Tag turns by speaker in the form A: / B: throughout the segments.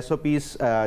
A: SOPs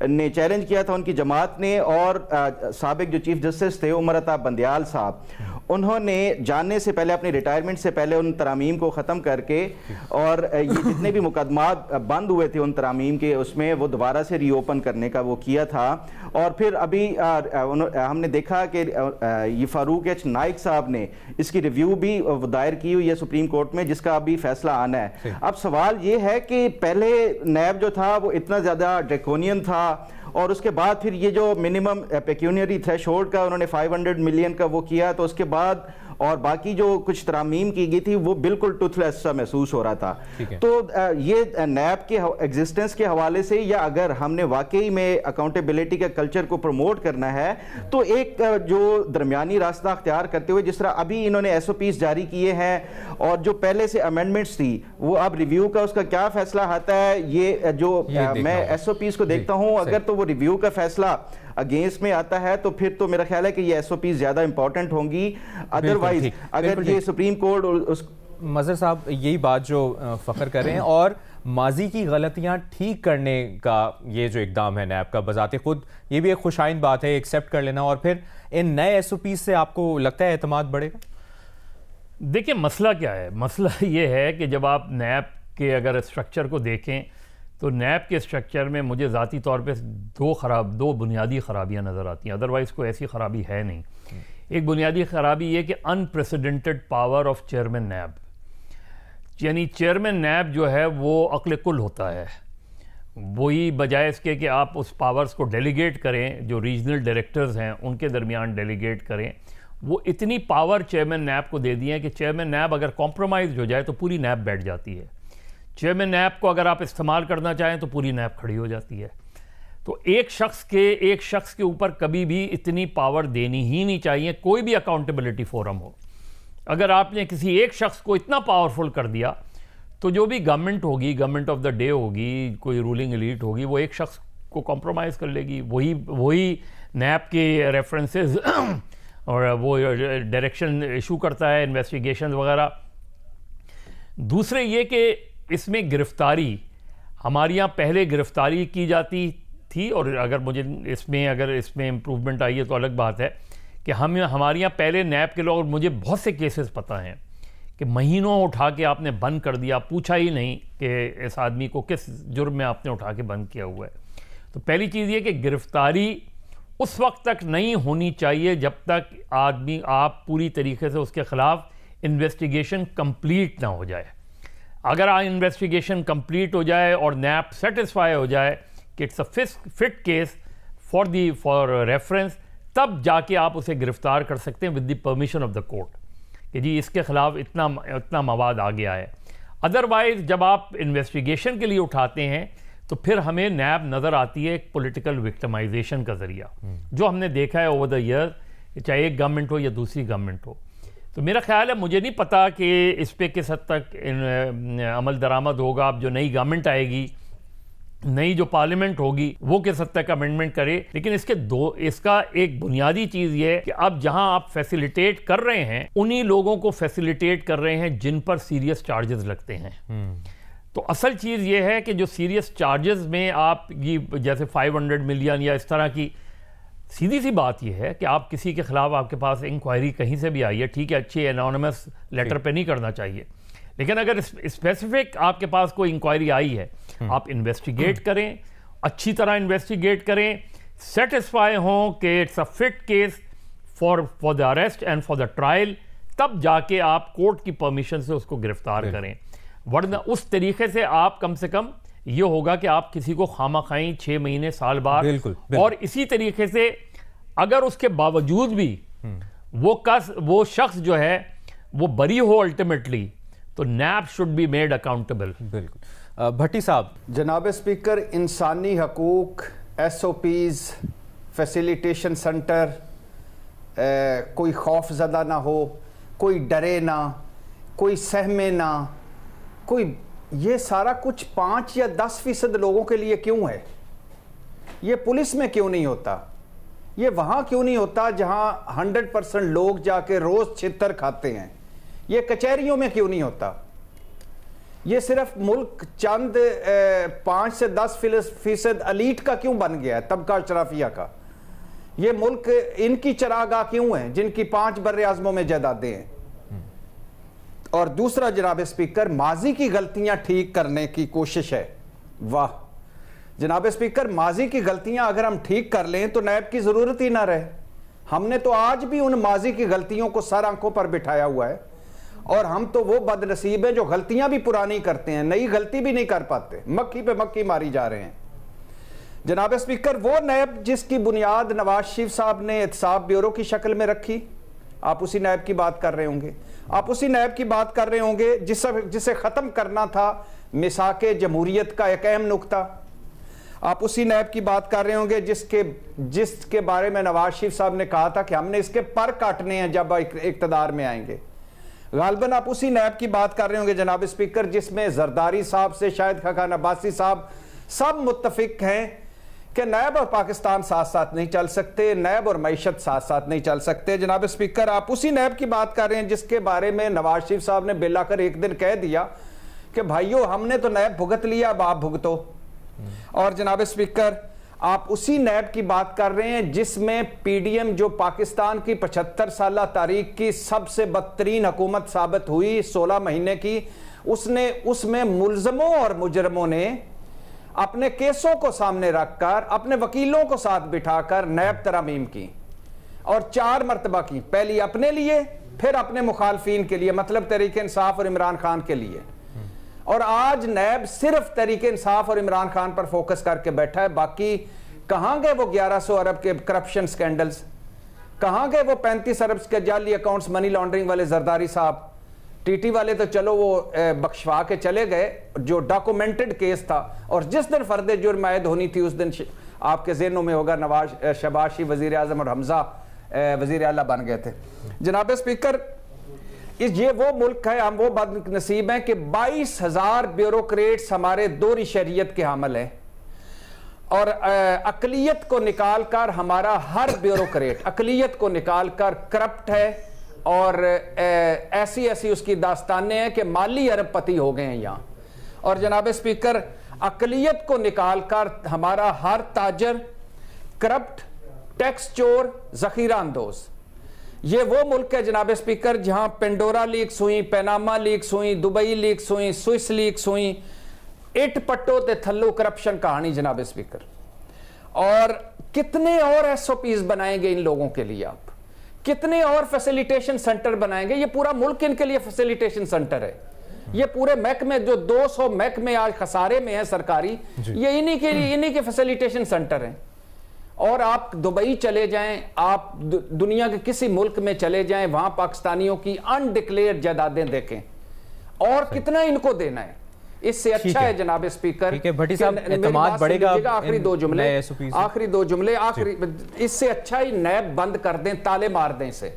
A: نے challenge کیا تھا، ان کی جماعت نے، اور سابق جو چیف جسٹس تھے عمر عطا بندیال صاحب، انہوں نے جاننے سے پہلے، اپنی ریٹائرمنٹ سے پہلے ان ترامیم کو ختم کر کے، اور یہ جتنے بھی مقدمات بند ہوئے تھے ان ترامیم کے، اس میں وہ دوبارہ سے ری اوپن کرنے کا وہ کیا تھا. اور پھر ابھی ہم نے دیکھا کہ یہ فاروق ایچ نائک صاحب نے اس کی ریویو بھی دائر کی ہوئی ہے سپریم کورٹ میں، جس کا ابھی فیصلہ آنا ہے. اب سوال یہ ہے کہ پہلے نیب جو تھا وہ اتنا زیادہ ڈریکونین تھا، اور اس کے بعد پھر یہ جو منیمم پیکیونری تھریش ہولڈ کا انہوں نے 500 ملین کا وہ کیا، تو اس کے بعد اور باقی جو کچھ ترامیم کی گئی تھی وہ بالکل ٹوتھ لیس سا محسوس ہو رہا تھا. تو یہ نیب کے ایگزسٹنس کے حوالے سے، یا اگر ہم نے واقعی میں اکاؤنٹیبلٹی کے کلچر کو پروموٹ کرنا ہے، تو ایک جو درمیانی راستہ اختیار کرتے ہوئے، جس طرح ابھی انہوں نے ایس او پیز جاری کیے ہیں، اور جو پہلے سے امینڈمنٹس تھی وہ اب ریویو کا اس کا کیا فیصلہ آتا ہے، یہ جو میں ایس او پیز کو دیکھتا ہوں، اگر تو وہ ریویو کا فیصلہ اگینسٹ میں آتا ہے تو پھر تو میرا خیال ہے کہ یہ ایس او پی زیادہ امپورٹنٹ ہوں گی. ادروائز اگر یہ سپریم کورٹ،
B: مظہر صاحب یہی بات جو فخر کر رہے ہیں، اور ماضی کی غلطیاں ٹھیک کرنے کا یہ جو اقدام ہے نیب کا، بذات خود یہ بھی ایک خوشائند بات ہے، ایکسیپٹ کر لینا، اور پھر ان نئے ایس او پیز سے آپ کو لگتا ہے اعتماد بڑھے گا؟
C: دیکھیں مسئلہ کیا ہے، مسئلہ یہ ہے کہ جب آپ نیب کے اگر اسٹرکچر کو دیکھیں تو نیب کے اسٹرکچر میں مجھے ذاتی طور پہ دو بنیادی خرابیاں نظر آتی ہیں، ادروائز کوئی ایسی خرابی ہے نہیں. ایک بنیادی خرابی یہ کہ unprecedented power of chairman NAB, یعنی چیئرمین نیب جو ہے وہ عقل کل ہوتا ہے، وہی بجائے اس کے کہ آپ اس پاورز کو ڈیلیگیٹ کریں، جو ریجنل ڈائریکٹرز ہیں ان کے درمیان ڈیلیگیٹ کریں، وہ اتنی پاور چیئرمین نیب کو دے دی ہے کہ چیئرمین نیب اگر کمپرومائز ہو جائے تو پوری نیب بیٹھ جاتی ہے. چیئرمین نیب کو اگر آپ استعمال کرنا چاہیں تو پوری نیب کھڑی ہو جاتی ہے. تو ایک شخص کے اوپر کبھی بھی اتنی پاور دینی ہی نہیں چاہیے، کوئی بھی اکاؤنٹیبلٹی فورم ہو. اگر آپ نے کسی ایک شخص کو اتنا پاورفل کر دیا تو جو بھی گورنمنٹ ہوگی، گورنمنٹ آف دا ڈے ہوگی، کوئی رولنگ ایلیٹ ہوگی، وہ ایک شخص کو کمپرومائز کر لے گی. وہی نیب کے ریفرنسز اور وہ ڈائریکشن ایشو کرتا ہے، انویسٹیگیشن وغیرہ. دوسرے یہ کہ اس میں گرفتاری، ہمارے یہاں پہلے گرفتاری کی جاتی تھی، اور اگر اس میں امپروومنٹ آئی ہے تو الگ بات ہے کہ ہمارے یہاں پہلے نیب کے لوگ، مجھے بہت سے کیسز پتہ ہیں کہ مہینوں اٹھا کے آپ نے بند کر دیا، پوچھا ہی نہیں کہ اس آدمی کو کس جرم میں آپ نے اٹھا کے بند کیا ہوا ہے. تو پہلی چیز یہ کہ گرفتاری اس وقت تک نہیں ہونی چاہیے جب تک آپ پوری طریقے سے اس کے خلاف انویسٹیگیشن کمپلیٹ نہ ہو جائے. اگر انویسٹیگیشن کمپلیٹ ہو جائے اور نیب سیٹسفائی ہو جائے کہ it's a fit case for reference, تب جا کے آپ اسے گرفتار کر سکتے ہیں with the permission of the court کہ جی اس کے خلاف اتنا مواد آ گیا ہے. ادروائز جب آپ انویسٹیگیشن کے لیے اٹھاتے ہیں تو پھر ہمیں نیب نظر آتی ہے ایک پولیٹیکل وکٹمائزیشن کا ذریعہ، جو ہم نے دیکھا ہے اوور دا ایئر، چاہے ایک گورنمنٹ ہو یا دوسری گورنمنٹ ہو. تو میرا خیال ہے، مجھے نہیں پتا کہ اس پہ کس حد تک عمل درآمد ہوگا. اب جو نئی گورنمنٹ آئے گی، نئی جو پارلیمنٹ ہوگی، وہ کس حد تک امینڈمنٹ کرے. لیکن اس کا ایک بنیادی چیز یہ ہے کہ اب جہاں آپ فیسیلیٹیٹ کر رہے ہیں، انہی لوگوں کو فیسیلیٹیٹ کر رہے ہیں جن پر سیریس چارجز لگتے ہیں. تو اصل چیز یہ ہے کہ جو سیریس چارجز میں آپ جیسے 500 ملین یا اس طرح کی، سیدھی سی بات یہ ہے کہ آپ کسی کے خلاف، آپ کے پاس انکوائری کہیں سے بھی آئی ہے، ٹھیک ہے، اچھی انانیمس لیٹر پہ نہیں کرنا چاہیے، لیکن اگر اسپیسیفک آپ کے پاس کوئی انکوائری آئی ہے، آپ انویسٹیگیٹ کریں، اچھی طرح انویسٹیگیٹ کریں، سیٹسفائی ہوں کہ it's a fit case for the arrest and for the trial, تب جا کے آپ کورٹ کی پرمیشن سے اس کو گرفتار کریں. ورنہ اس طریقے سے آپ کم سے کم یہ ہوگا کہ آپ کسی کو خامہ خواہیں 6 مہینے سال بعد، اور اسی طریقے سے اگر اس کے باوجود بھی وہ شخص جو ہے وہ بری ہو الٹیمیٹلی، تو NAB should be made accountable.
B: بالکل. بھٹی صاحب.
D: جناب اسپیکر، انسانی حقوق، S O Ps, facilitation centre, کوئی خوف زدہ نہ ہو، کوئی ڈرے نہ، کوئی سہمے نہ، کوئی، یہ سارا کچھ 5 یا 10% لوگوں کے لیے کیوں ہے؟ یہ پولیس میں کیوں نہیں ہوتا؟ یہ وہاں کیوں نہیں ہوتا جہاں 100% لوگ جا کے روز چھتر کھاتے ہیں؟ یہ کچہریوں میں کیوں نہیں ہوتا؟ یہ صرف ملک چند 5 سے 10% الیٹ کا کیوں بن گیا ہے، طبقہ اشرافیہ کا؟ یہ ملک ان کی چراگاہ کیوں ہیں جن کی 5 بر اعظموں میں جائیدادیں ہیں؟ اور دوسرا جناب اسپیکر، ماضی کی غلطیاں ٹھیک کرنے کی کوشش ہے. واہ جناب اسپیکر، ماضی کی غلطیاں اگر ہم ٹھیک کر لیں تو نیب کی ضرورت ہی نہ رہے. ہم نے تو آج بھی ان ماضی کی غلطیوں کو سر آنکھوں پر بٹھایا ہوا ہے، اور ہم تو وہ بد نصیب ہیں جو غلطیاں بھی پرانی کرتے ہیں، نئی غلطی بھی نہیں کر پاتے، مکھی پہ مکھی ماری جا رہے ہیں. جناب اسپیکر، وہ نیب جس کی بنیاد نواز شریف صاحب نے احتساب بیورو کی شکل میں رکھی، آپ اسی نیب کی بات کر رہے ہوں گے. آپ اسی نیب کی بات کر رہے ہوں گے جسے ختم کرنا تھا میثاق جمہوریت کا ایک اہم نقطہ. آپ اسی نیب کی بات کر رہے ہوں گے جس کے بارے میں نواز شریف صاحب نے کہا تھا کہ ہم نے اس کے پر کاٹنے ہیں جب اقتدار میں آئیں گے. غالباً آپ اسی نیب کی بات کر رہے ہوں گے جناب اسپیکر جس میں زرداری صاحب سے شاہد خاقان عباسی صاحب سب متفق ہیں کہ نیب اور پاکستان ساتھ ساتھ نہیں چل سکتے، نیب اور معیشت ساتھ ساتھ نہیں چل سکتے. جناب اسپیکر، آپ اسی نیب کی بات کر رہے ہیں جس کے بارے میں نواز شریف صاحب نے بلا کر ایک دن کہہ دیا کہ بھائیو ہم نے تو نیب بھگت لیا، اب آپ بھگتو. اور جناب اسپیکر، آپ اسی نیب کی بات کر رہے ہیں جس میں پی ڈی ایم جو پاکستان کی 75 سالہ تاریخ کی سب سے بدترین حکومت ثابت ہوئی 16 مہینے کی، اس میں ملزموں اور مجرموں نے اپنے کیسوں کو سامنے رکھ کر اپنے وکیلوں کو ساتھ بٹھا کر نیب ترامیم کی، اور 4 مرتبہ کی. پہلی اپنے لیے، پھر اپنے مخالفین کے لیے، مطلب تحریک انصاف اور عمران خان کے لیے. اور آج نیب صرف تحریک انصاف اور عمران خان پر فوکس کر کے بیٹھا ہے. باقی کہاں گئے وہ 1100 ارب کے کرپشن سکینڈلز؟ کہاں گئے وہ 35 ارب کے جعلی اکاؤنٹس منی لانڈرنگ والے زرداری صاحب؟ ٹی ٹی والے تو چلو وہ بخشوا کے چلے گئے، جو ڈاکومنٹڈ کیس تھا، اور جس دن فرد جرم عائد ہونی تھی اس دن آپ کے ذہنوں میں ہوگا شہباز شریف وزیر اعظم اور حمزہ وزیر اعلیٰ بن گئے تھے. جناب اسپیکر، یہ وہ ملک ہے، ہم وہ بد نصیب ہیں کہ 22,000 بیوروکریٹس ہمارے دوہری شہریت کے حامل ہیں، اور اقلیت کو نکال کر ہمارا ہر بیوروکریٹ اقلیت کو نکال کر کرپٹ ہے، اور ایسی اس کی داستانیں ہیں کہ مالی ارب پتی ہو گئے ہیں یہاں. اور جناب اسپیکر، اقلیت کو نکال کر ہمارا ہر تاجر کرپٹ، ٹیکس چور، ذخیرہ اندوز. یہ وہ ملک ہے جناب اسپیکر جہاں پینڈورا لیکس ہوئیں، پیناما لیکس ہوئیں، دبئی لیکس ہوئیں، سوئس لیکس ہوئیں، اٹ پٹو تے تھلو کرپشن کہانی جناب اسپیکر. اور کتنے اور ایس او پیز بنائیں گے ان لوگوں کے لیے؟ آپ کتنے اور فیسیلیٹیشن سنٹر بنائیں گے؟ یہ پورا ملک ان کے لیے فیسیلیٹیشن سنٹر ہے. یہ پورے محکمے جو 200 محکمے آج خسارے میں ہیں سرکاری، یہ انہی کے فیسیلیٹیشن سنٹر ہیں. اور آپ دبئی چلے جائیں، آپ دنیا کے کسی ملک میں چلے جائیں، وہاں پاکستانیوں کی انڈکلیئرڈ جائیدادیں دیکھیں، اور کتنا ان کو دینا ہے. اس سے اچھا ہے جناب اسپیکر،
B: بھٹی صاحب اعتماد بڑھے گا.
D: آخری دو جملے اس سے اچھا ہی نیب بند کر دیں، تالے مار دیں اسے،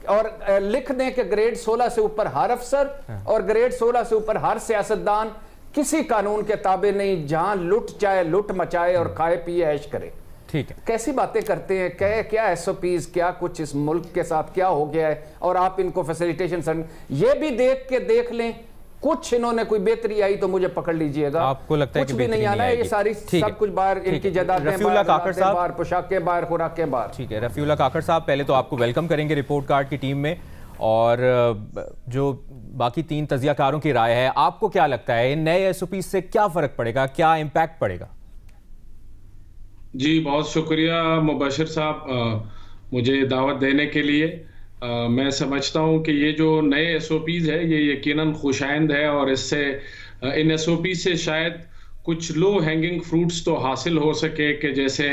D: اور لکھ دیں کہ گریڈ 16 سے اوپر ہر افسر اور گریڈ 16 سے اوپر ہر سیاستدان کسی قانون کے تابع نہیں، جہاں لٹ چاہے لٹ مچائے اور کھائے پیے عیش کرے.
B: ٹھیک ہے،
D: کیسی باتیں کرتے ہیں، کیا ایس او پیز، کیا کچھ اس ملک کے ساتھ کیا ہو گیا ہے، اور آپ ان کو فیسیلیٹیشن سنٹر. یہ بھی دیکھ لیں، کچھ انہوں نے کوئی بہتری آئی تو مجھے پکڑ لیجئے گا.
B: آپ کو لگتا ہے کہ
D: کچھ بھی نہیں آنا ہے، یہ ساری سب کچھ باہر، ان کی جائیدادیں باہر، پوشاکیں باہر، خوراکیں باہر.
B: ٹھیک ہے، رفیع اللہ کاکڑ صاحب، پہلے تو آپ کو ویلکم کریں گے رپورٹ کارڈ کی ٹیم میں، اور جو باقی 3 تجزیہ کاروں کی رائے ہے، آپ کو کیا لگتا ہے ان نئے ایس او پی سے کیا فرق پڑے گا، کیا امپیکٹ پڑے گا؟
E: جی بہت شکریہ مبشر صاحب مجھے دعوت دینے کے لیے. میں سمجھتا ہوں کہ یہ جو نئے ایس او پیز ہے یہ یقیناً خوشائند ہے، اور اس سے ان ایس او پی سے شاید کچھ لو ہینگنگ فروٹس تو حاصل ہو سکے، کہ جیسے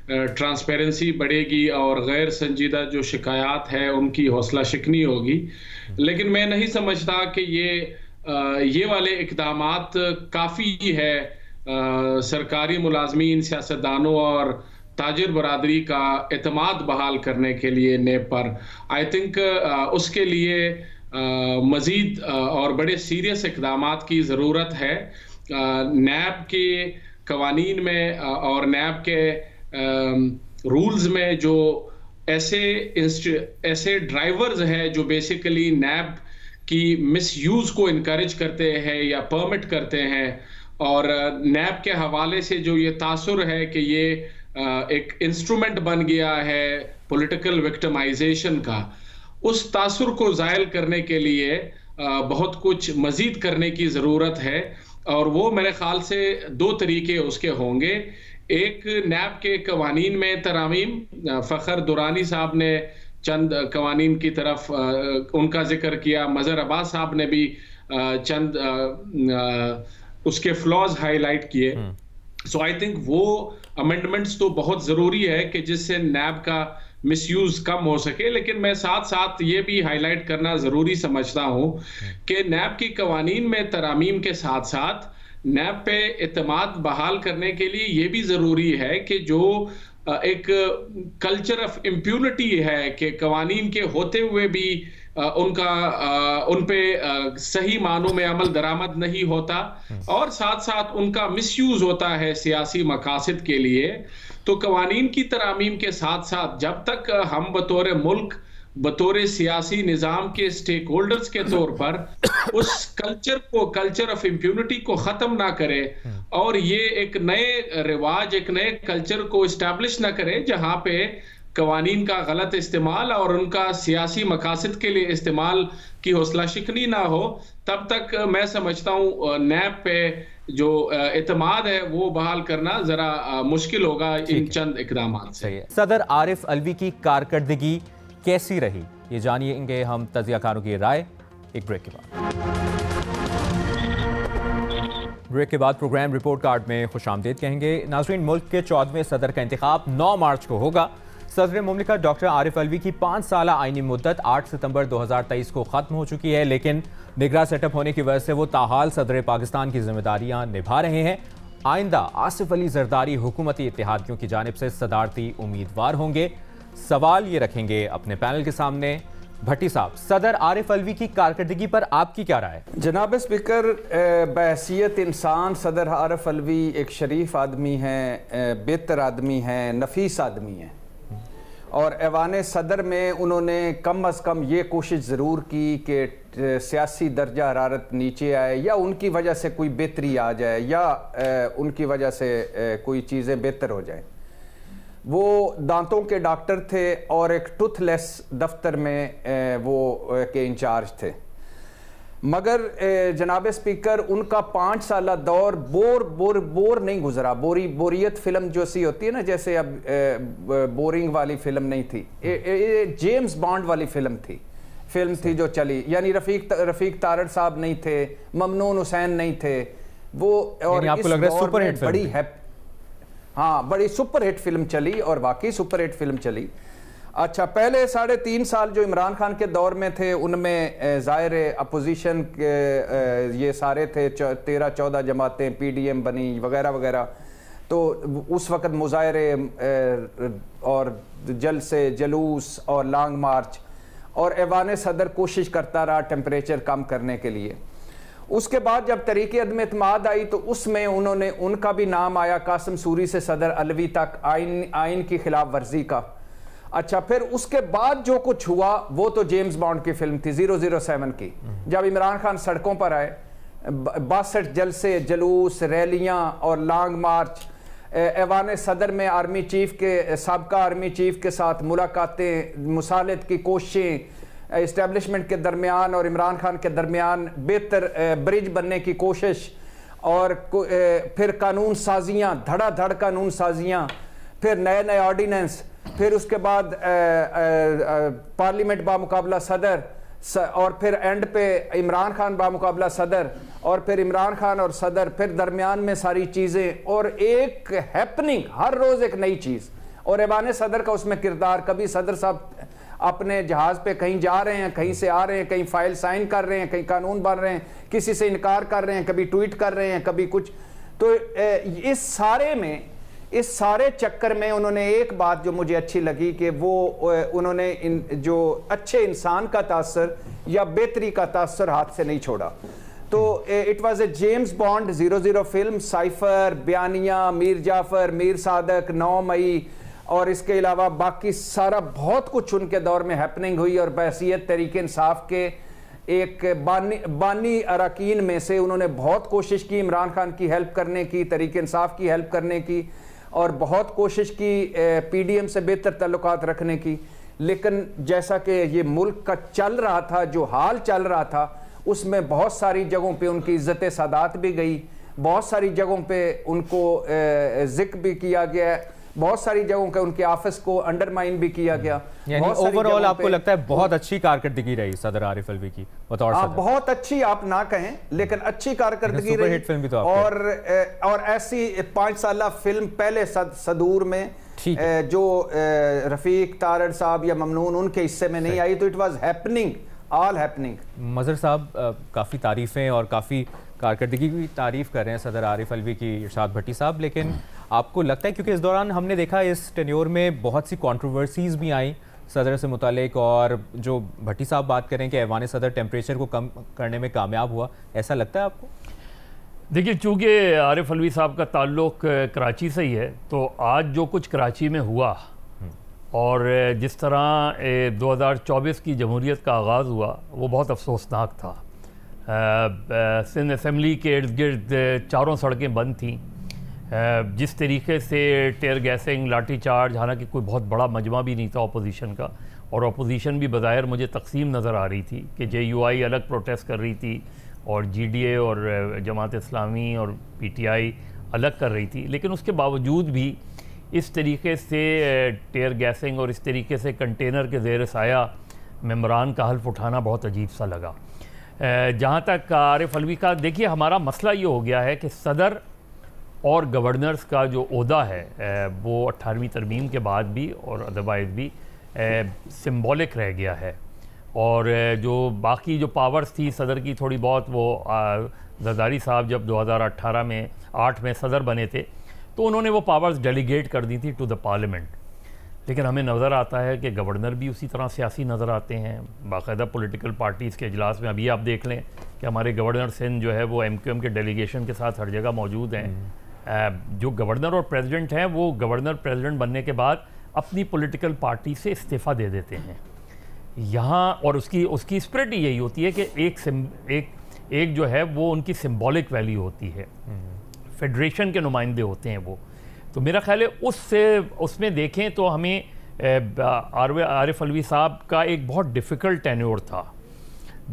E: ٹرانسپیرنسی بڑھے گی اور غیر سنجیدہ جو شکایات ہے ان کی حوصلہ شکنی ہوگی. لیکن میں نہیں سمجھتا کہ یہ والے اقدامات کافی ہے سرکاری ملازمین، سیاستدانوں اور تاجر برادری کا اعتماد بحال کرنے کے لیے نیب پر. آئی تھنک اس کے لیے مزید اور بڑے سیریس اقدامات کی ضرورت ہے. نیب کے قوانین میں اور نیب کے رولز میں جو ایسے ڈرائیورز ہیں جو بیسیکلی نیب کی مس یوز کو انکریج کرتے ہیں یا پرمٹ کرتے ہیں، اور نیب کے حوالے سے جو یہ تاثر ہے کہ یہ ایک انسٹرومنٹ بن گیا ہے پولیٹیکل وکٹمائزیشن کا، اس تاثر کو زائل کرنے کے لیے بہت کچھ مزید کرنے کی ضرورت ہے، اور وہ میرے خیال سے 2 طریقے اس کے ہوں گے۔ ایک نیب کے قوانین میں ترامیم، فخر دورانی صاحب نے چند قوانین کی طرف ان کا ذکر کیا، مظہر عباس صاحب نے بھی چند اس کے فلاز ہائی لائٹ کیے۔ سو آئی تھنک وہ امینڈمنٹس تو بہت ضروری ہے کہ جس سے نیب کا مس یوز کم ہو سکے، لیکن میں ساتھ ساتھ یہ بھی ہائی لائٹ کرنا ضروری سمجھتا ہوں کہ نیب کی قوانین میں ترامیم کے ساتھ ساتھ نیب پہ اعتماد بحال کرنے کے لیے یہ بھی ضروری ہے کہ جو ایک کلچر آف امپیونٹی ہے کہ قوانین کے ہوتے ہوئے بھی ان پہ صحیح معنوں میں عمل درآمد نہیں ہوتا، اور ساتھ ساتھ ان کا مس یوز ہوتا ہے سیاسی مقاصد کے لیے، تو قوانین کی ترامیم کے ساتھ ساتھ جب تک ہم بطور ملک، بطور سیاسی نظام کے سٹیک ہولڈرز کے طور پر اس کلچر آف امپیونٹی کو ختم نہ کرے، اور یہ ایک نئے رواج، ایک نئے کلچر کو اسٹیبلش نہ کرے جہاں پہ قوانین کا غلط استعمال اور ان کا سیاسی مقاصد کے لیے استعمال کی حوصلہ شکنی نہ ہو، تب تک میں سمجھتا ہوں نیب پہ جو اعتماد ہے وہ بحال کرنا ذرا مشکل ہوگا ان چند اقدامات سے۔
B: صدر عارف الوی کی کارکردگی کیسی رہی، یہ جانیں گے ہم تجزیہ کاروں کی رائے ایک بریک کے بعد۔ بریک کے بعد پروگرام رپورٹ کارڈ میں خوش آمدید کہیں گے۔ ناظرین، ملک کے 14ویں صدر کا انتخاب 9 مارچ کو ہوگا۔ صدر مملکت ڈاکٹر عارف الوی کی 5 سالہ آئینی مدت 8 ستمبر 2023 کو ختم ہو چکی ہے، لیکن نگراں سیٹ اپ ہونے کی وجہ سے وہ تاحال صدر پاکستان کی ذمہ داریاں نبھا رہے ہیں۔ آئندہ آصف علی زرداری حکومتی اتحادیوں کی جانب سے صدارتی امیدوار ہوں گے۔ سوال یہ رکھیں گے اپنے پینل کے سامنے۔ بھٹی صاحب، صدر عارف الوی کی کارکردگی پر آپ کی کیا رائے؟
D: جناب اسپیکر، بحیثیت انسان صدر عارف الوی ایک شریف آدمی ہیں، بہتر آدمی ہیں، نفیس آدمی ہیں، اور ایوان صدر میں انہوں نے کم از کم یہ کوشش ضرور کی کہ سیاسی درجہ حرارت نیچے آئے، یا ان کی وجہ سے کوئی بہتری آ جائے، یا ان کی وجہ سے کوئی چیزیں بہتر ہو جائیں۔ وہ دانتوں کے ڈاکٹر تھے اور ایک ٹوتھ لیس دفتر میں وہ کے انچارج تھے، مگر جناب اسپیکر ان کا 5 سالہ دور بور نہیں گزرا۔ بوریت فلم جو سی ہوتی ہے نا، جیسے اب بورنگ والی فلم نہیں تھی، جیمز بانڈ والی فلم تھی جو چلی، یعنی رفیق تارڑ صاحب نہیں تھے، ممنون حسین نہیں تھے وہ، اور
B: آپ کو لگ رہا ہے سپر ہٹ فلم؟
D: ہاں، بڑی سپر ہٹ فلم چلی، اور واقعی سپر ہٹ فلم چلی۔ اچھا، پہلے 3.5 سال جو عمران خان کے دور میں تھے، ان میں ظاہر اپوزیشن کے یہ سارے تھے، 13-14 جماعتیں پی ڈی ایم بنی وغیرہ وغیرہ، تو اس وقت مظاہرے اور جلسے جلوس اور لانگ مارچ، اور ایوان صدر کوشش کرتا رہا ٹیمپریچر کم کرنے کے لیے۔ اس کے بعد جب تحریک عدم اعتماد آئی تو اس میں ان کا بھی نام آیا، قاسم سوری سے صدر الوی تک، آئین کی خلاف ورزی کا۔ اچھا، پھر اس کے بعد جو کچھ ہوا وہ تو جیمز بانڈ کی فلم تھی 007 کی، جب عمران خان سڑکوں پر آئے، 62 جلسے جلوس، ریلیاں اور لانگ مارچ، ایوان صدر میں آرمی چیف کے سابقہ آرمی چیف کے ساتھ ملاقاتیں، مصالحت کی کوششیں، اسٹیبلشمنٹ کے درمیان اور عمران خان کے درمیان بہتر برج بننے کی کوشش، اور پھر قانون سازیاں، دھڑا دھڑ قانون سازیاں، پھر نئے آرڈیننس، پھر اس کے بعد پارلیمنٹ بامقابلہ صدر، اور پھر اینڈ پہ عمران خان بامقابلہ صدر، اور پھر عمران خان اور صدر، پھر درمیان میں ساری چیزیں، اور ایک ہیپننگ ہر روز ایک نئی چیز، اور ایوان صدر کا اس میں کردار، کبھی صدر صاحب اپنے جہاز پہ کہیں جا رہے ہیں، کہیں سے آ رہے ہیں، کہیں فائل سائن کر رہے ہیں، کہیں قانون بن رہے ہیں، کسی سے انکار کر رہے ہیں، کبھی ٹویٹ کر رہے ہیں، کبھی کچھ۔ تو اس سارے چکر میں انہوں نے ایک بات جو مجھے اچھی لگی کہ وہ انہوں نے جو اچھے انسان کا تاثر یا بہتری کا تاثر ہاتھ سے نہیں چھوڑا۔ تو it was a James Bond 00 film, cipher, بیانیہ، میر جعفر، میر صادق، 9 مئی، اور اس کے علاوہ باقی سارا بہت کچھ ان کے دور میں ہیپننگ ہوئی، اور بحیثیت تحریک انصاف کے ایک بانی اراکین میں سے انہوں نے بہت کوشش کی عمران خان کی ہیلپ کرنے کی، تحریک انصاف کی ہیلپ کرنے کی، اور بہت کوشش کی پی ڈی ایم سے بہتر تعلقات رکھنے کی، لیکن جیسا کہ یہ ملک کا چل رہا تھا، جو حال چل رہا تھا، اس میں بہت ساری جگہوں پہ ان کی عزت سادات بھی گئی، بہت ساری جگہوں پہ ان کو ذکر بھی کیا گیا ہے، بہت ساری جگہوں کے ان کے آفس کو انڈرمائن بھی کیا گیا.
B: یعنی اوورآل آپ کو لگتا ہے بہت اچھی کارکردگی رہی صدر عارف الوی کی بطور صدر؟
D: بہت اچھی آپ نہ کہیں لیکن اچھی کارکردگی رہی. اور ایسی 5 سالہ فلم پہلے صدور میں جو رفیق تارڑ صاحب یا ممنون ان کے حصے میں نہیں آئی، تو it was happening, all happening.
B: Mazhar صاحب کافی تعریفیں اور کافی کارکردگی کی تعریف کر رہے ہیں صدر عارف الوی کی ارشاد بھٹی صاحب، لیکن آپ کو لگتا ہے کیونکہ اس دوران ہم نے دیکھا اس ٹینیور میں بہت سی کنٹروورسیز بھی آئیں صدر سے متعلق، اور جو بھٹی صاحب بات کریں کہ ایوان صدر ٹیمپریچر کو کم کرنے میں کامیاب ہوا، ایسا لگتا ہے آپ کو؟
C: دیکھیے چونکہ عارف الوی صاحب کا تعلق کراچی سے ہی ہے، تو آج جو کچھ کراچی میں ہوا اور جس طرح 2024 کی جمہوریت کا آغاز ہوا وہ بہت افسوسناک تھا. سندھ اسمبلی کے ارد گرد چاروں سڑکیں بند تھیں. جس طریقے سے ٹیئر گیسنگ، لاٹھی چارج، حالانکہ کوئی بہت بڑا مجمع بھی نہیں تھا اپوزیشن کا، اور اپوزیشن بھی بظاہر مجھے تقسیم نظر آ رہی تھی کہ جے یو آئی الگ پروٹیسٹ کر رہی تھی اور جی ڈی اے اور جماعت اسلامی اور پی ٹی آئی الگ کر رہی تھی، لیکن اس کے باوجود بھی اس طریقے سے ٹیئر گیسنگ اور اس طریقے سے کنٹینر کے زیر سایہ ممبران کا حلف اٹھانا بہت عجیب سا لگا. جہاں تک عارف الوی کا، دیکھیے ہمارا مسئلہ یہ ہو گیا ہے کہ صدر اور گورنرز کا جو عہدہ ہے وہ 18ویں ترمیم کے بعد بھی اور ادروائز بھی سمبولک رہ گیا ہے، اور جو باقی جو پاورز تھی صدر کی تھوڑی بہت، وہ زرداری صاحب جب 2018 میں 8 میں صدر بنے تھے تو انہوں نے وہ پاورز ڈیلیگیٹ کر دی تھی ٹو دا پارلیمنٹ. لیکن ہمیں نظر آتا ہے کہ گورنر بھی اسی طرح سیاسی نظر آتے ہیں باقاعدہ پولیٹیکل پارٹیز کے اجلاس میں. ابھی آپ دیکھ لیں کہ ہمارے گورنر سندھ جو ہے وہ ایم کیو ایم کے ڈیلیگیشن کے ساتھ ہر جگہ موجود ہیں. جو گورنر اور پریزیڈنٹ ہیں وہ گورنر پریزیڈنٹ بننے کے بعد اپنی پولیٹیکل پارٹی سے استعفیٰ دے دیتے ہیں یہاں، اور اس کی اسپرٹ ہی یہی ہوتی ہے کہ ایک جو ہے وہ ان کی سمبولک ویلیو ہوتی ہے، فیڈریشن کے نمائندے ہوتے ہیں وہ. تو میرا خیال ہے اس میں دیکھیں تو ہمیں عارف الوی صاحب کا ایک بہت ڈیفیکلٹ ٹینیور تھا،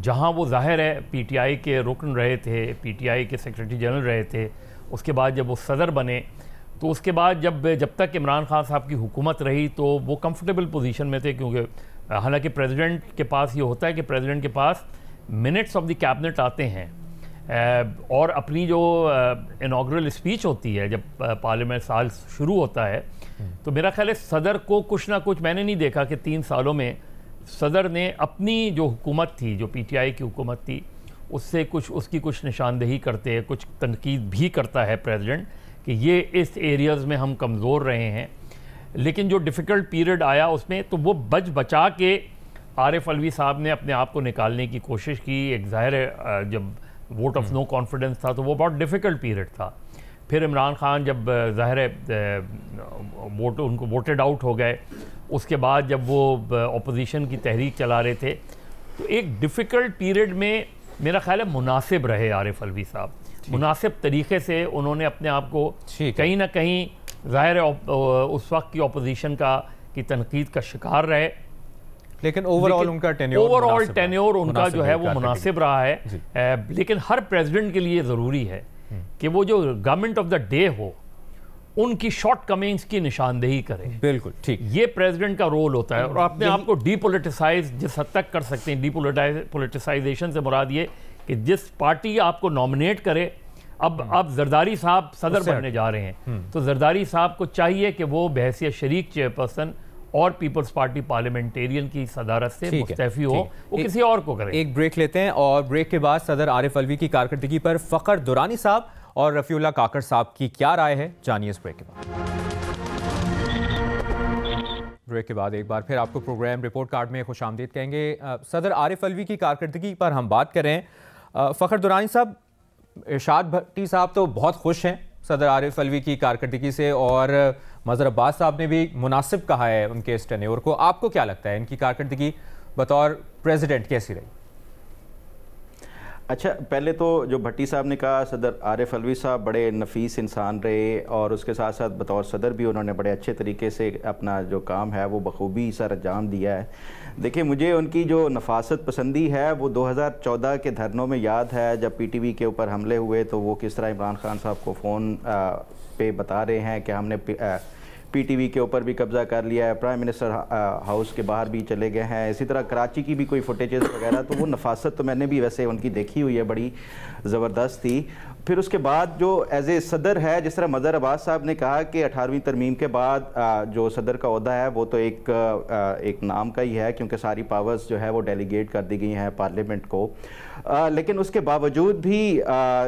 C: جہاں وہ ظاہر ہے پی ٹی آئی کے رکن رہے تھے، پی ٹی آئی کے سیکریٹری جنرل رہے تھے. اس کے بعد جب وہ صدر بنے تو اس کے بعد جب تک عمران خان صاحب کی حکومت رہی تو وہ کمفرٹیبل پوزیشن میں تھے، کیونکہ حالانکہ پریزیڈنٹ کے پاس یہ ہوتا ہے کہ پریزیڈنٹ کے پاس منٹس آف دی کیبنٹ آتے ہیں، اور اپنی جو انوگرل اسپیچ ہوتی ہے جب پارلیمنٹ سال شروع ہوتا ہے، تو میرا خیال ہے صدر کو کچھ نہ کچھ، میں نے نہیں دیکھا کہ 3 سالوں میں صدر نے اپنی جو حکومت تھی، جو پی ٹی آئی کی حکومت تھی، اس کی کچھ نشاندہی کرتے، کچھ تنقید بھی کرتا ہے پریزیڈنٹ کہ یہ اس ایریاز میں ہم کمزور رہے ہیں. لیکن جو ڈیفیکلٹ پیریڈ آیا اس میں تو وہ بچا کے عارف الوی صاحب نے اپنے آپ کو نکالنے کی کوشش کی. ایک ظاہر ہے جب ووٹ آف نو کانفیڈنس تھا تو وہ بہت ڈیفیکلٹ پیریڈ تھا. پھر عمران خان جب ظاہر ہے ان کو ووٹڈ آؤٹ ہو گئے، اس کے بعد جب وہ اپوزیشن کی تحریک چلا رہے تھے، تو ایک ڈیفیکلٹ پیریڈ میں میرا خیال ہے مناسب رہے عارف الوی صاحب. مناسب طریقے سے انہوں نے اپنے آپ کو کہیں نہ کہیں ظاہر اس وقت کی اپوزیشن کی تنقید کا شکار رہے،
B: لیکن اوورآل ان کا
C: ٹینیور ان کا جو ہے وہ مناسب رہا ہے. لیکن ہر پریزیڈنٹ کے لیے ضروری ہے کہ وہ جو گورنمنٹ آف دا ڈے ہو ان کی شارٹ کمنگز کی نشاندہی کرے.
B: بالکل ٹھیک،
C: یہ پریزیڈنٹ کا رول ہوتا ہے. اور اپنے آپ کو ڈی پولیٹیسائز جس حد تک کر سکتے ہیں، ڈی پولیٹیسائزیشن سے مراد یہ کہ جس پارٹی آپ کو نامنیٹ کرے، اب زرداری صاحب صدر بننے جا رہے ہیں تو زرداری صاحب کو چاہیے کہ وہ بحیثیت شریک چیئرپرسن اور پیپلز پارٹی پارلیمنٹیرین کی صدارت سے مستعفی ہو، وہ کسی اور کو کرے.
B: ایک بریک لیتے ہیں اور بریک کے بعد صدر عارف الوی کی کارکردگی پر فخر درانی صاحب اور رفیع اللہ کاکڑ صاحب کی کیا رائے ہے، جانیے اس بریک کے بعد. بریک کے بعد ایک بار پھر آپ کو پروگرام رپورٹ کارڈ میں خوش آمدید کہیں گے. صدر عارف الوی کی کارکردگی پر ہم بات کریں. فخر درانی صاحب، ارشاد بھٹی صاحب تو بہت خوش ہیں صدر عارف الوی کی کارکردگی سے، اور مظہر عباس صاحب نے بھی مناسب کہا ہے ان کے اس ٹینیور کو. آپ کو کیا لگتا ہے ان کی کارکردگی بطور پریزیڈنٹ کیسی رہی؟
A: اچھا، پہلے تو جو بھٹی صاحب نے کہا، صدر عارف علوی صاحب بڑے نفیس انسان رہے اور اس کے ساتھ ساتھ بطور صدر بھی انہوں نے بڑے اچھے طریقے سے اپنا جو کام ہے وہ بخوبی سر انجام دیا ہے. دیکھیں، مجھے ان کی جو نفاست پسندی ہے وہ 2014 کے دھرنوں میں یاد ہے، جب پی ٹی وی کے اوپر حملے ہوئے تو وہ کس طرح عمران خان صاحب کو فون پہ بتا رہے ہیں کہ ہم نے پی ٹی وی کے اوپر بھی قبضہ کر لیا ہے، پرائم منسٹر ہاؤس کے باہر بھی چلے گئے ہیں. اسی طرح کراچی کی بھی کوئی فوٹیجز وغیرہ، تو وہ نفاست تو میں نے بھی ویسے ان کی دیکھی ہوئی ہے، بڑی زبردست تھی. پھر اس کے بعد جو ایز اے صدر ہے، جس طرح مظہر عباس صاحب نے کہا کہ 18ویں ترمیم کے بعد جو صدر کا عہدہ ہے وہ تو ایک نام کا ہی ہے، کیونکہ ساری پاورز جو ہے وہ ڈیلیگیٹ کر دی گئی ہیں پارلیمنٹ کو. لیکن اس کے باوجود بھی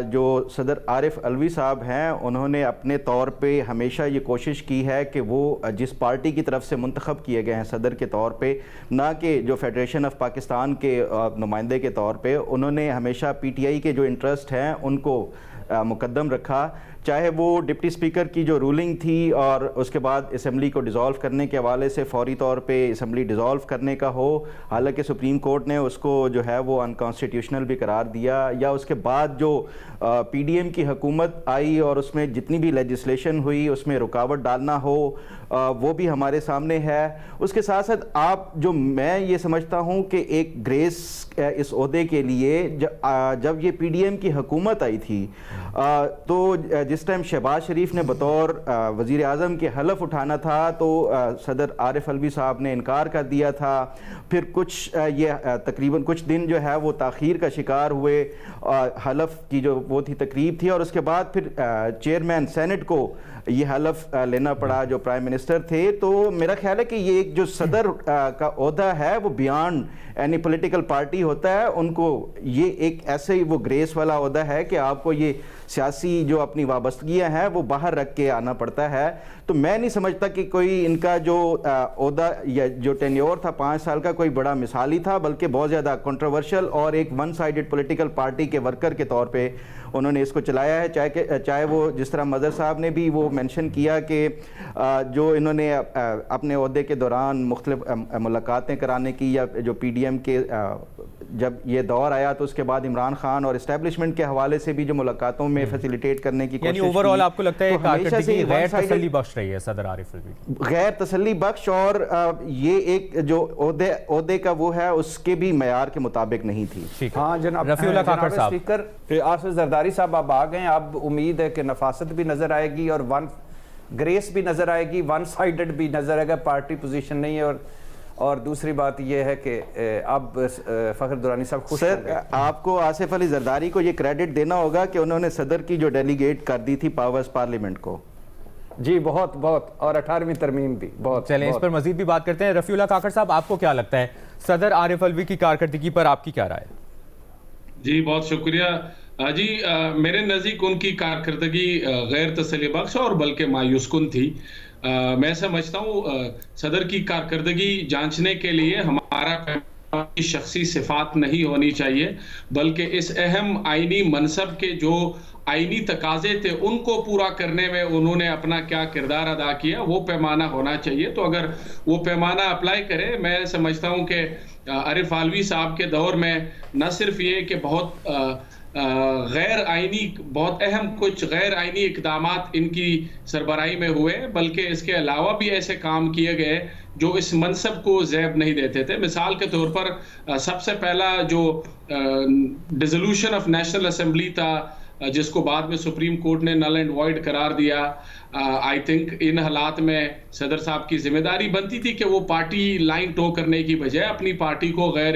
A: جو صدر عارف علوی صاحب ہیں، انہوں نے اپنے طور پہ ہمیشہ یہ کوشش کی ہے کہ وہ جس پارٹی کی طرف سے منتخب کیے گئے ہیں صدر کے طور پہ، نہ کہ جو فیڈریشن آف پاکستان کے نمائندے کے طور پہ، انہوں نے ہمیشہ پی ٹی آئی کے جو انٹرسٹ ہیں ان کو مقدم رکھا. چاہے وہ ڈپٹی اسپیکر کی جو رولنگ تھی اور اس کے بعد اسمبلی کو ڈیزالو کرنے کے حوالے سے فوری طور پہ اسمبلی ڈیزالو کرنے کا ہو، حالانکہ سپریم کورٹ نے اس کو جو ہے وہ انکانسٹیٹیوشنل بھی قرار دیا، یا اس کے بعد جو پی ڈی ایم کی حکومت آئی اور اس میں جتنی بھی لیجسلیشن ہوئی اس میں رکاوٹ ڈالنا ہو، وہ بھی ہمارے سامنے ہے. اس کے ساتھ ساتھ جو میں یہ سمجھتا ہوں کہ ایک گریس اس عہدے کے لیے، جب یہ پی ڈی ایم کی حکومت آئی تھی تو جس ٹائم شہباز شریف نے بطور وزیر اعظم کے حلف اٹھانا تھا تو صدر عارف علوی صاحب نے انکار کر دیا تھا. پھر تقریباً کچھ دن جو ہے وہ تاخیر کا شکار ہوئے، حلف کی جو وہ تھی تقریب تھی، اور اس کے بعد پھر چیئرمین سینٹ کو یہ حلف لینا پڑا جو پرائم منسٹر تھے. تو میرا خیال ہے کہ یہ ایک جو صدر کا عہدہ ہے وہ بیانڈ اینی پولیٹیکل پارٹی ہوتا ہے. ان کو یہ ایک ایسے ہی وہ گریس والا عہدہ ہے کہ آپ کو یہ سیاسی جو اپنی وابستگیاں ہیں وہ باہر رکھ کے آنا پڑتا ہے. تو میں نہیں سمجھتا کہ کوئی ان کا جو عہدہ یا جو ٹینیور تھا 5 سال کا کوئی بڑا مثالی تھا، بلکہ بہت زیادہ کنٹروورشل اور ایک ون سائیڈڈ پولیٹیکل پارٹی کے ورکر کے طور پہ انہوں نے اس کو چلایا ہے. چاہے وہ جس طرح مظہر صاحب نے بھی وہ مینشن کیا کہ جو انہوں نے اپنے عہدے کے دوران مختلف ملاقاتیں کرانے کی، یا جو پی ڈی ایم کے جب یہ دور آیا تو اس کے بعد عمران خان اور اسٹیبلشمنٹ کے حوالے سے بھی جو ملاقاتوں میں فیسیلیٹیٹ کرنے کی کوشش کی.
B: یعنی اوور آل آپ کو لگتا ہے کارکردگی غیر تسلی بخش رہی ہے صدر عارف علوی؟
A: غیر تسلی بخش، اور یہ ایک جو عہدے کا وہ ہے اس کے بھی معیار کے مطابق نہیں تھی.
D: ہاں جناب،
B: رفیع اللہ کاکڑ صاحب،
D: اسپیکر آصف زرداری صاحب اب آ گئے. اب امید ہے کہ نفاست بھی نظر آئے گی اور گریس بھی نظر آئے گی، ون سائیڈڈ بھی نظر آئے گا، پارٹی پوزیشن نہیں ہے. اور دوسری بات یہ ہے کہ اب فخر درانی صاحب خوش ہوں گے.
A: آپ کو آصف علی زرداری کو یہ کریڈٹ دینا ہوگا کہ انہوں نے صدر کی جو ڈیلیگیٹ کر دی تھی پاورز پارلیمنٹ کو.
D: جی بہت بہت، اور 18ویں ترمیم بھی بہت.
B: چلیں اس پر مزید بھی بات کرتے ہیں. رفیع اللہ کاکڑ صاحب، آپ کو کیا لگتا ہے صدر عارف علوی کی کارکردگی پر آپ کی کیا رائے؟
E: جی بہت شکریہ. جی میرے نزدیک ان کی کارکردگی غیر تسلی بخش اور بلکہ مایوس کن تھی. میں سمجھتا ہوں صدر کی کارکردگی جانچنے کے لیے ہمارا شخصی صفات نہیں ہونی چاہیے، بلکہ اس اہم آئینی منصب کے جو آئینی تقاضے تھے ان کو پورا کرنے میں انہوں نے اپنا کیا کردار ادا کیا وہ پیمانہ ہونا چاہیے. تو اگر وہ پیمانہ اپلائی کرے، میں سمجھتا ہوں کہ عارف علوی صاحب کے دور میں نہ صرف یہ کہ بہت بہت اہم کچھ غیر آئینی اقدامات ان کی سربراہی میں ہوئے، بلکہ اس کے علاوہ بھی ایسے کام کیے گئے جو اس منصب کو زیب نہیں دیتے تھے. مثال کے طور پر سب سے پہلا جو ڈیزولوشن آف نیشنل اسمبلی تھا، جس کو بعد میں سپریم کورٹ نے نل اینڈ وائڈ قرار دیا، آئی تھنک ان حالات میں صدر صاحب کی ذمہ داری بنتی تھی کہ وہ پارٹی لائن ٹو کرنے کی بجائے اپنی پارٹی کو غیر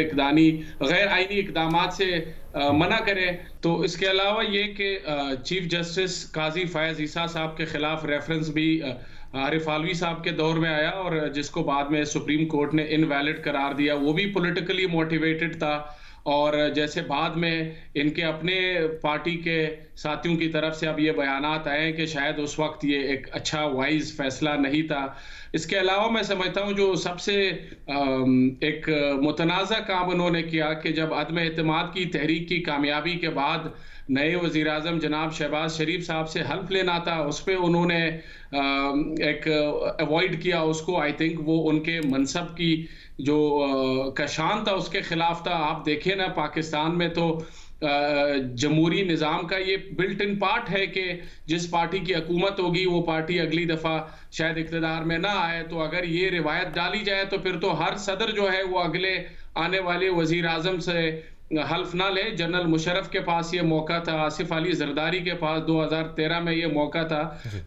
E: آئینی اقدامات سے منع کرے. تو اس کے علاوہ یہ کہ چیف جسٹس قاضی فیاض عیسیٰ صاحب کے خلاف ریفرنس بھی عارف علوی صاحب کے دور میں آیا، اور جس کو بعد میں سپریم کورٹ نے انویلڈ قرار دیا، وہ بھی پولیٹیکلی موٹیویٹڈ تھا. اور جیسے بعد میں ان کے اپنے پارٹی کے ساتھیوں کی طرف سے اب یہ بیانات آئے ہیں کہ شاید اس وقت یہ ایک اچھا وائز فیصلہ نہیں تھا. اس کے علاوہ میں سمجھتا ہوں جو سب سے ایک متنازع کام انہوں نے کیا کہ جب عدم اعتماد کی تحریک کی کامیابی کے بعد نئے وزیر اعظم جناب شہباز شریف صاحب سے حلف لینا تھا، اس پہ انہوں نے ایک ایوائڈ کیا اس کو. آئی تھنک وہ ان کے منصب کی جو کشان تھا اس کے خلاف تھا. آپ دیکھیں نا پاکستان میں تو جمہوری نظام کا یہ بلٹ ان پارٹ ہے کہ جس پارٹی کی حکومت ہوگی وہ پارٹی اگلی دفعہ شاید اقتدار میں نہ آئے. تو اگر یہ روایت ڈالی جائے تو پھر تو ہر صدر جو ہے وہ اگلے آنے والے وزیر اعظم سے حلف نہ لے. جنرل مشرف کے پاس یہ موقع تھا, آصف علی زرداری کے پاس 2013 میں یہ موقع تھا,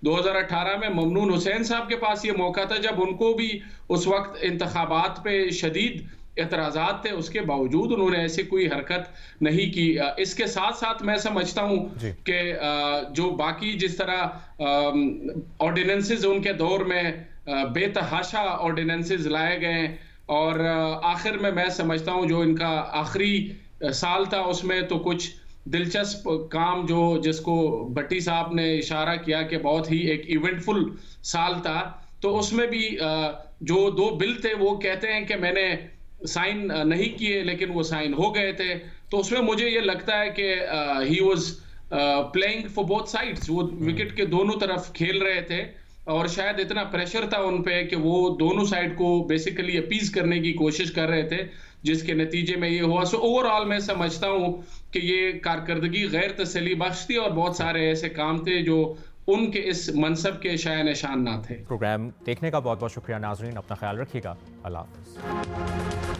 E: 2018 میں ممنون حسین صاحب کے پاس یہ موقع تھا, جب ان کو بھی اس وقت انتخابات پہ شدید اعتراضات تھے, اس کے باوجود انہوں نے ایسی کوئی حرکت نہیں کی. اس کے ساتھ ساتھ میں سمجھتا ہوں کہ جو باقی جس طرح آرڈیننسز ان کے دور میں بے تحاشا آرڈیننسز لائے گئے, اور آخر میں سمجھتا ہوں جو ان کا آخری سال تھا اس میں تو کچھ دلچسپ کام جس کو بھٹی صاحب نے اشارہ کیا کہ بہت ہی ایک ایونٹ فل سال تھا, تو اس میں بھی جو 2 بل تھے وہ کہتے ہیں کہ میں نے سائن نہیں کیے لیکن وہ سائن ہو گئے تھے. تو اس میں مجھے یہ لگتا ہے کہ he was playing for both sides, وہ وکٹ کے دونوں طرف کھیل رہے تھے, اور شاید اتنا پریشر تھا ان پہ کہ وہ دونوں سائڈ کو بیسیکلی اپیز کرنے کی کوشش کر رہے تھے, جس کے نتیجے میں یہ ہوا. سو اوور آل میں سمجھتا ہوں کہ یہ کارکردگی غیر تسلی بخش تھی, اور بہت سارے ایسے کام تھے جو ان کے اس منصب کے شایع نشان نہ تھے.
B: پروگرام دیکھنے کا بہت بہت شکریہ ناظرین, اپنا خیال رکھیے گا, اللہ حافظ.